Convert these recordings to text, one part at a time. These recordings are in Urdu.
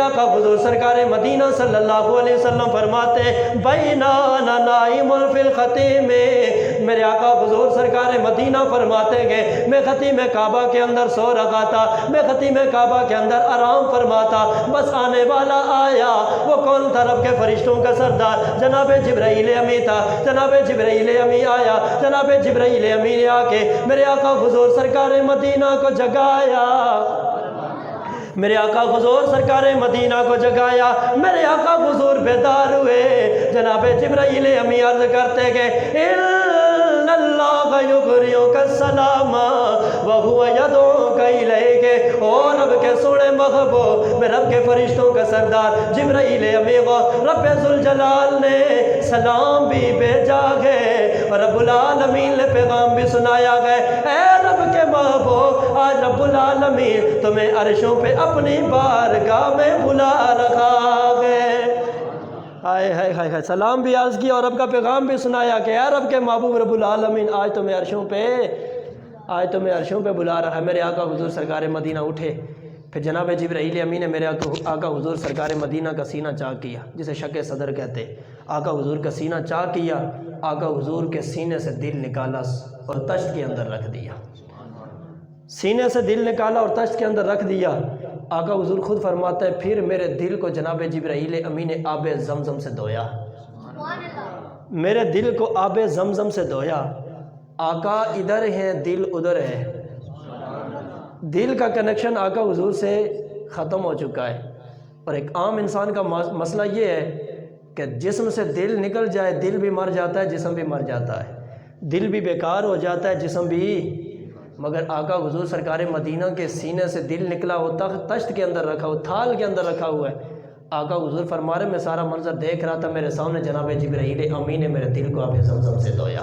آقا حضور سرکار مدینہ صلی اللہ علیہ وسلم فرماتے بینا نائم فی الخطیم، میرے آقا حضور سرکار مدینہ فرماتے گئے میں خطیم کعبہ کے اندر سو رہا تھا، میں خطیم کعبہ کے اندر آرام فرماتا، بس آنے والا آیا، وہ کون تھا؟ رب کے فرشتوں کا سردار جناب جبرائیل امی تھا۔ جناب جبرائیل امی آیا، جناب جبرائیل امی نے آ کے میرے آقا حضور سرکار مدینہ کو جگایا، میرے آقا حضور سرکار مدینہ کو جگایا، میرے آقا حضور بیدار ہوئے۔ جناب جبرائیل امی عرض کرتے گئے ان اللہ یقریک السلام وہو یدعوک الیک، اور رب کے سونے محبوب میں رب کے فرشتوں کا سردار جبرائیل امی کو رب ذوالجلال نے سلام بھی بھیجا ہے، اور رب العالمین نے پیغام بھی سنایا ہے، اے رب کے محبوب آج رب العالمین تمہیں عرشوں پہ اپنی بارگاہ میں بلا رکھا ہے۔ ہائے ہائے ہائے ہائے، سلام بھی عرض کیا اور رب کا پیغام بھی سنایا کہ اے رب کے محبوب رب العالمین آج تمہیں عرشوں پہ بلا رہا ہے۔ میرے آقا حضور سرکار مدینہ اٹھے، پھر جناب جبرائیل امی نے میرے آقا حضور سرکار مدینہ کا سینہ چاک کیا، جسے شق صدر کہتے، آقا حضور کا سینہ چاک کیا، آقا حضور کے سینے سے دل نکالا اور تشت کے اندر رکھ دیا، سینے سے دل نکالا اور تشت کے اندر رکھ دیا۔ آقا حضور خود فرماتا ہے پھر میرے دل کو جناب جبرائیل امی نے آب زمزم سے دھویا، میرے دل کو آب زمزم سے دھویا۔ آقا ادھر ہے دل ادھر ہے، دل کا کنیکشن آقا حضور سے ختم ہو چکا ہے، اور ایک عام انسان کا مسئلہ یہ ہے کہ جسم سے دل نکل جائے، دل بھی مر جاتا ہے، جسم بھی مر جاتا ہے، دل بھی بیکار ہو جاتا ہے، جسم بھی، مگر آقا حضور سرکار مدینہ کے سینے سے دل نکلا، وہ تشت کے اندر رکھا، وہ تھال کے اندر رکھا ہوا ہے۔ آقا حضور فرما رہے میں سارا منظر دیکھ رہا تھا، میرے سامنے جناب جبرائیل امی نے میرے دل کو آب زمزم سے دھویا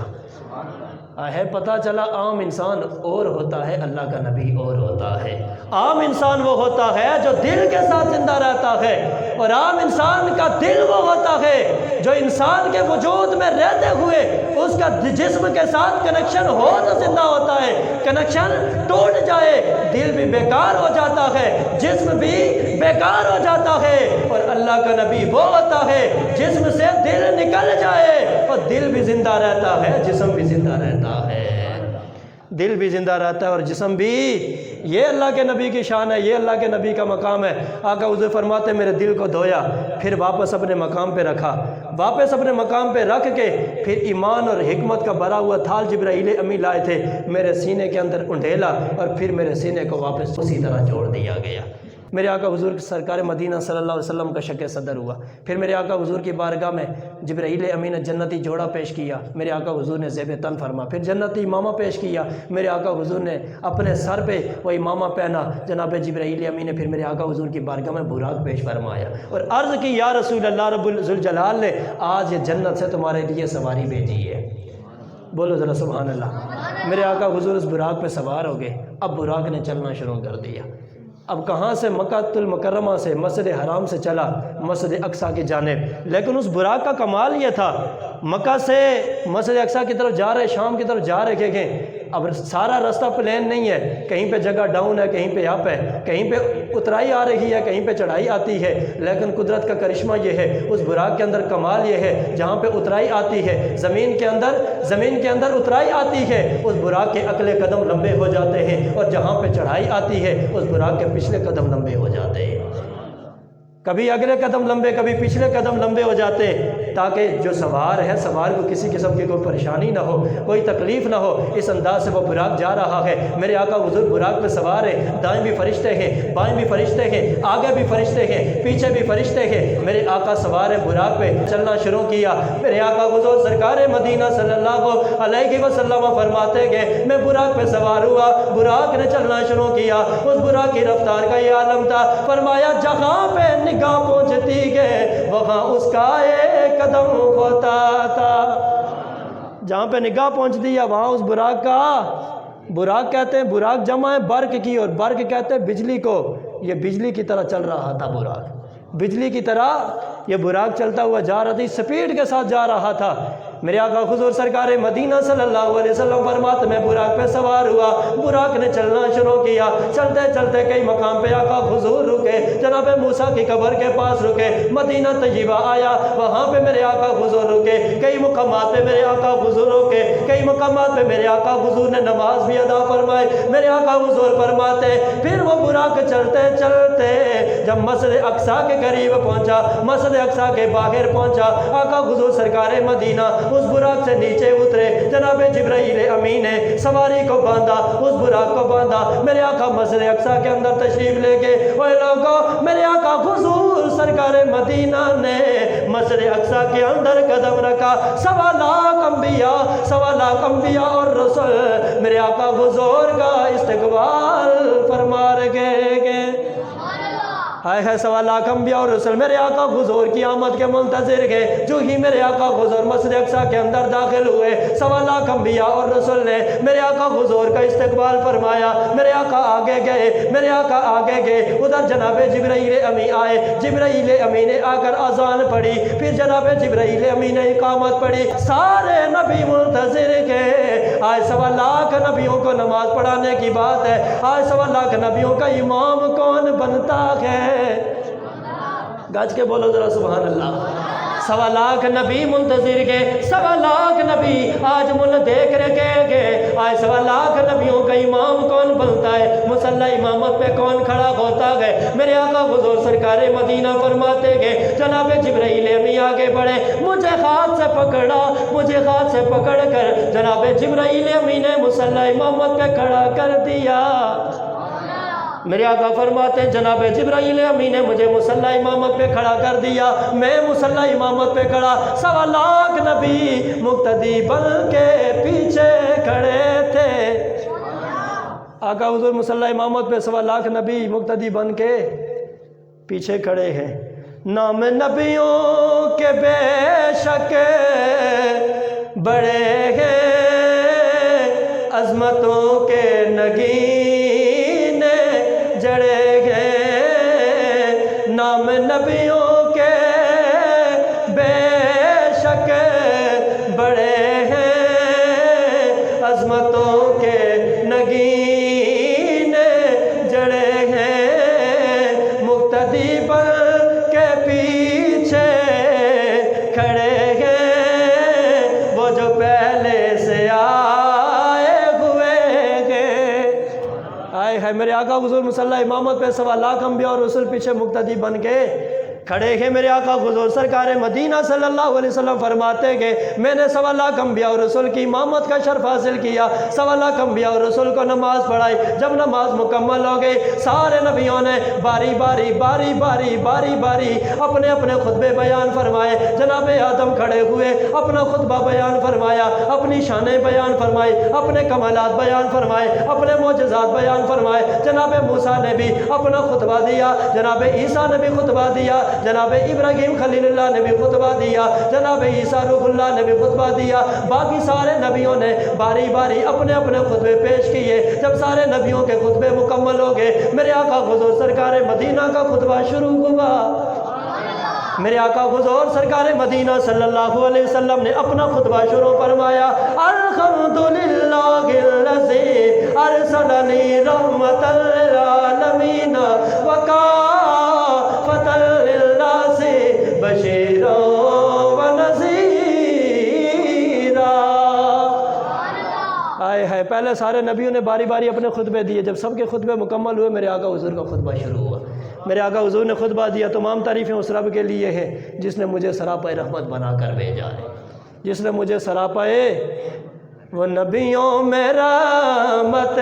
ہے۔ پتہ چلا عام انسان اور ہوتا ہے، اللہ کا نبی اور ہوتا ہے۔ عام انسان وہ ہوتا ہے جو دل کے ساتھ زندہ رہتا ہے، اور عام انسان کا دل وہ ہوتا ہے جو انسان کے وجود میں رہتے ہوئے اس کا جسم کے ساتھ کنیکشن ہو تو زندہ ہوتا ہے، کنیکشن ٹوٹ جائے دل بھی بیکار ہو جاتا ہے، جسم بھی بیکار ہو جاتا ہے۔ اور اللہ کا نبی وہ ہوتا ہے جسم سے دل نکل جائے اور دل بھی زندہ رہتا ہے، جسم بھی زندہ رہتا ہے، دل بھی زندہ رہتا ہے اور جسم بھی۔ یہ اللہ کے نبی کی شان ہے، یہ اللہ کے نبی کا مقام ہے۔ آقا حضور فرماتے میرے دل کو دھویا، پھر واپس اپنے مقام پہ رکھا، واپس اپنے مقام پہ رکھ کے پھر ایمان اور حکمت کا بھرا ہوا تھال جبرائیل امی لائے تھے، میرے سینے کے اندر انڈھیلا اور پھر میرے سینے کو واپس اسی طرح جوڑ دیا گیا۔ میرے آقا حضور سرکار مدینہ صلی اللہ علیہ وسلم کا شق صدر ہوا، پھر میرے آقا حضور کی بارگاہ میں جبرائیل امی نے جنتی جوڑا پیش کیا، میرے آقا حضور نے زیب تن فرما، پھر جنتی امامہ پیش کیا، میرے آقا حضور نے اپنے سر پہ وہ امامہ پہنا، جناب جبرائیل امی نے پھر میرے آقا حضور کی بارگاہ میں براق پیش فرمایا اور عرض کی یا رسول اللہ، رب ذوالجلال نے آج یہ جنت سے تمہارے لیے سواری بھیجی ہے، بولو ذرا سبحان اللہ۔ میرے آقا حضور اس براق پہ سوار ہو گئے، اب براق نے چلنا شروع کر دیا۔ اب کہاں سے؟ مکہ المکرمہ سے، مسجد حرام سے چلا مسجد اقصیٰ کی جانب، لیکن اس براق کا کمال یہ تھا مکہ سے مسجد اقصیٰ کی طرف جا رہے، شام کی طرف جا رہے کہ اب سارا راستہ پلین نہیں ہے، کہیں پہ جگہ ڈاؤن ہے، کہیں پہ اپ ہے، کہیں پہ اترائی آ رہی ہے، کہیں پہ چڑھائی آتی ہے، لیکن قدرت کا کرشمہ یہ ہے اس براق کے اندر کمال یہ ہے جہاں پہ اترائی آتی ہے، زمین کے اندر اترائی آتی ہے، اس براق کے اگلے قدم لمبے ہو جاتے ہیں، اور جہاں پہ چڑھائی آتی ہے اس براق کے پچھلے قدم لمبے ہو جاتے ہیں، کبھی اگلے قدم لمبے کبھی پچھلے قدم لمبے ہو جاتے ہیں، تاکہ جو سوار ہے سوار کو کسی قسم کی کوئی پریشانی نہ ہو، کوئی تکلیف نہ ہو، اس انداز سے وہ براق جا رہا ہے۔ میرے آقا حضور براق پہ سوار ہیں، دائیں بھی فرشتے ہیں، بائیں بھی فرشتے ہیں، آگے بھی فرشتے ہیں، پیچھے بھی فرشتے ہیں، میرے آقا سوار ہیں براق پہ، چلنا شروع کیا۔ میرے آقا حضور سرکار مدینہ صلی اللہ علیہ وسلم فرماتے گئے میں براق پہ سوار ہوا، براق نے چلنا شروع کیا، اس براق کی رفتار کا یہ عالم تھا، فرمایا جہاں پہ نگاہ پہنچتی گئے وہاں اس کا ایک قدم ہوتا تھا، جہاں پہ نگاہ پہنچتی ہے وہاں اس براق کا، براق کہتے ہیں، براق جمع ہے برق کی، اور برق کہتے ہیں بجلی کو، یہ بجلی کی طرح چل رہا تھا براق، بجلی کی طرح یہ براق چلتا ہوا جا رہا تھا، سپیڈ کے ساتھ جا رہا تھا۔ میرے آقا حضور سرکار مدینہ صلی اللہ علیہ وسلم فرماتے میں براق پہ سوار ہوا، براق نے چلنا شروع کیا، چلتے چلتے کئی مقام پہ آقا حضور رکے، جناب موسیٰ کی قبر کے پاس رکے، مدینہ طیبہ آیا، وہاں پہ میرے آقا حضور رکے، کئی مقامات پہ میرے آقا حضور رکے، کئی مقامات پہ میرے آقا حضور نے نماز بھی ادا فرمائے۔ میرے آقا حضور فرماتے پھر وہ براق چلتے چلتے جب مسجد اقصیٰ کے قریب پہنچا، مسجد اقصیٰ کے باہر پہنچا، آقا حضور سرکار مدینہ اس براق سے نیچے اترے، جناب جبرائیل امین نے سواری کو باندھا، اس براق کو باندھا، میرے آقا مسجد اقصیٰ کے اندر تشریف لے کے اوے لوگوں میرے آقا حضور سرکار مدینہ نے مسجد اقصیٰ کے اندر قدم رکھا، 1.25 لاکھ انبیاء اور رسول میرے آقا حضور کا استقبال فرما رہے گے۔ آئے ہے 1.25 لاکھ انبیاء اور رسول میرے آقا حضور کی آمد کے منتظر گئے۔ جو ہی میرے آقا حضور مسجد اقصیٰ کے اندر داخل ہوئے، 1.25 لاکھ انبیاء اور رسول نے میرے آقا حضور کا استقبال فرمایا۔ میرے آقا آگے گئے، میرے آقا آگے گئے، ادھر جناب جبرائیل امی آئے، جبرائیل امی نے آ کر اذان پڑھی، پھر جناب جبرائیل امی نے اقامت پڑھی، سارے نبی منتظر گئے۔ آج 1.25 لاکھ نبیوں کو نماز پڑھانے کی بات ہے، آج 1.25 لاکھ نبیوں کا امام کون بنتا ہے؟ گاج کے بولو ذرا سبحان اللہ۔ 1.25 لاکھ نبی منتظر گئے، 1.25 لاکھ نبی آج من دیکھ رہے گئے، آج 1.25 لاکھ نبیوں کا امام کون بنتا ہے؟ مصلی امامت پہ کون کھڑا ہوتا ہے؟ میرے آقا حضور سرکار مدینہ فرماتے گئے، جناب جبرائیل امی آگے بڑھے، مجھے ہاتھ سے پکڑا، مجھے ہاتھ سے پکڑ کر جناب جبرائیل امی نے مصلی امامت پہ کھڑا کر دیا۔ میرے آقا فرماتے ہیں جناب جبرائیل امی نے مجھے مصلی امامت پہ کھڑا کر دیا، میں مصلی امامت پہ کھڑا، 1.25 لاکھ نبی مقتدی بن کے پیچھے کھڑے تھے۔ آقا حضور مصلی امامت پہ 1.25 لاکھ نبی مقتدی بن کے پیچھے کھڑے ہیں۔ نام نبیوں کے بے شک بڑے ہیں، عظمتوں کے نگین جڑے گئے، نام نبیوں کے بے شک بڑے ہیں، عظمتوں کے نگین جڑے ہیں، مقتدی بن کے پیچھے کھڑے ہیں، وہ جو پہلے سے ہے۔ میرے آقا حضور مصلی امامت پہ 1.25 لاکھ انبیاء اور رسول پیچھے مقتدی بن کے کھڑے ہیں۔ میرے آقا حضور سرکار مدینہ صلی اللہ علیہ وسلم فرماتے کہ میں نے 1.25 لاکھ انبیاء اور رسول کی امامت کا شرف حاصل کیا، 1.25 لاکھ انبیاء اور رسول کو نماز پڑھائی۔ جب نماز مکمل ہو گئی، سارے نبیوں نے باری باری اپنے اپنے خطبے بیان فرمائے۔ جناب آدم کھڑے ہوئے، اپنا خطبہ بیان فرمایا، اپنی شانیں بیان فرمائی، اپنے کمالات بیان فرمائے، اپنے معجزات بیان فرمائے۔ جناب موسیٰ نے بھی اپنا خطبہ دیا، جناب عیسیٰ نے بھی خطبہ دیا، جناب ابراہیم خلیل اللہ نے بھی خطبہ دیا، جناب عیسیٰ روح اللہ نے بھی خطبہ دیا۔ باقی سارے نبیوں نے باری باری اپنے اپنے خطبے پیش کیے۔ جب سارے نبیوں کے خطبے مکمل ہو گئے، میرے آقا حضور سرکار مدینہ کا خطبہ شروع ہوا۔ میرے آقا حضور سرکار مدینہ صلی اللہ علیہ وسلم نے اپنا خطبہ شروع فرمایا، الحمدللہ الذی ارسلنی رحمۃ للعالمین وکافۃ للناس بشیرا ونذیرا۔ آئے ہے، پہلے سارے نبیوں نے باری باری اپنے خطبے دیے۔ جب سب کے خطبے مکمل ہوئے، میرے آقا حضور کا خطبہ شروع ہوا۔ میرے آقا حضور نے خطبہ دیا، تمام تعریفیں اس رب کے لیے ہیں جس نے مجھے سراپا رحمت بنا کر بھیجا ہے، جس نے مجھے سراپا وہ نبیوں میں رحمت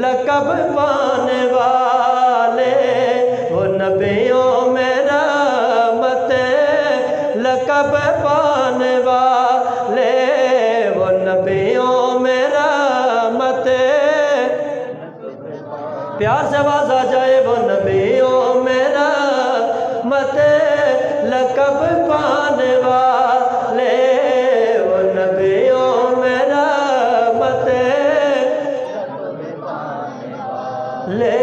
لقب پانے والے، وہ نبیوں میں رحمت لقب پانے والے، وہ نبیوں میں رحمت، پیار سے آواز آ جائے، وہ نبیوں میں رحمت لقب پانے والے، وہ نبیوں میں رحمت لے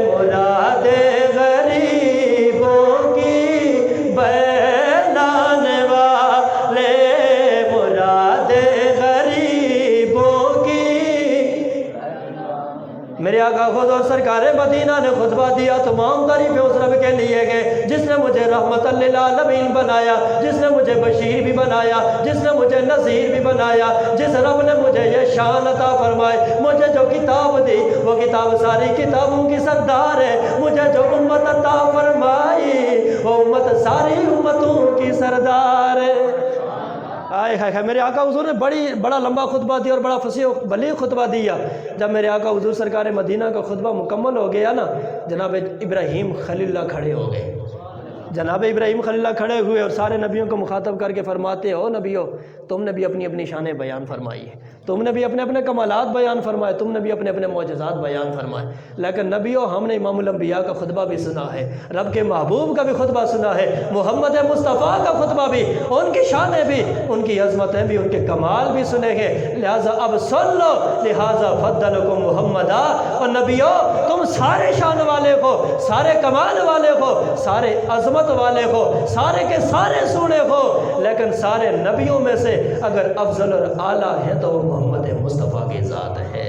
مراد غریبوں کی بہلانے والے، سرکار مدینہ نے خطبہ دیا، تمام تعریفیں اس رب کے لیے گئے جس نے مجھے رحمت للعالمین بنایا، جس نے مجھے بشیر بھی بنایا، جس نے مجھے نذیر بھی بنایا، جس رب نے مجھے یہ شان عطا فرمائے، مجھے جو کتاب دی وہ کتاب ساری کتابوں کی سردار ہے، مجھے جو امت عطا فرمائی وہ امت ساری امتوں کی سردار ہے۔ آئے ہائے، میرے آقا حضور نے بڑا لمبا خطبہ دیا اور بڑا فصیح و بلیغ خطبہ دیا۔ جب میرے آقا حضور سرکار مدینہ کا خطبہ مکمل ہو گیا نا، جناب ابراہیم خلیل اللہ کھڑے ہو گئے۔ جناب ابراہیم خلیل اللہ کھڑے ہوئے اور سارے نبیوں کو مخاطب کر کے فرماتے ہو نبیوں، تم نے بھی اپنی اپنی شانیں بیان فرمائی ہے، تم نے بھی اپنے اپنے کمالات بیان فرمائے، تم نے بھی اپنے اپنے معجزات بیان فرمائے، لیکن نبیوں ہم نے امام الانبیاء کا خطبہ بھی سنا ہے، رب کے محبوب کا بھی خطبہ سنا ہے، محمد مصطفیٰ کا خطبہ بھی، ان کی شانیں بھی، ان کی عظمتیں بھی، ان کے کمال بھی سنے گے، لہٰذا اب سن لو، لہٰذا فضلکم محمدا۔ اور نبیوں تم سارے شان والے ہو، سارے کمال والے ہو، سارے عظمت والے ہو، سارے کے سارے سونے ہو، لیکن سارے نبیوں میں سے اگر افضل اور اعلیٰ ہے تو وہ محمد مصطفیٰ کی ذات ہے۔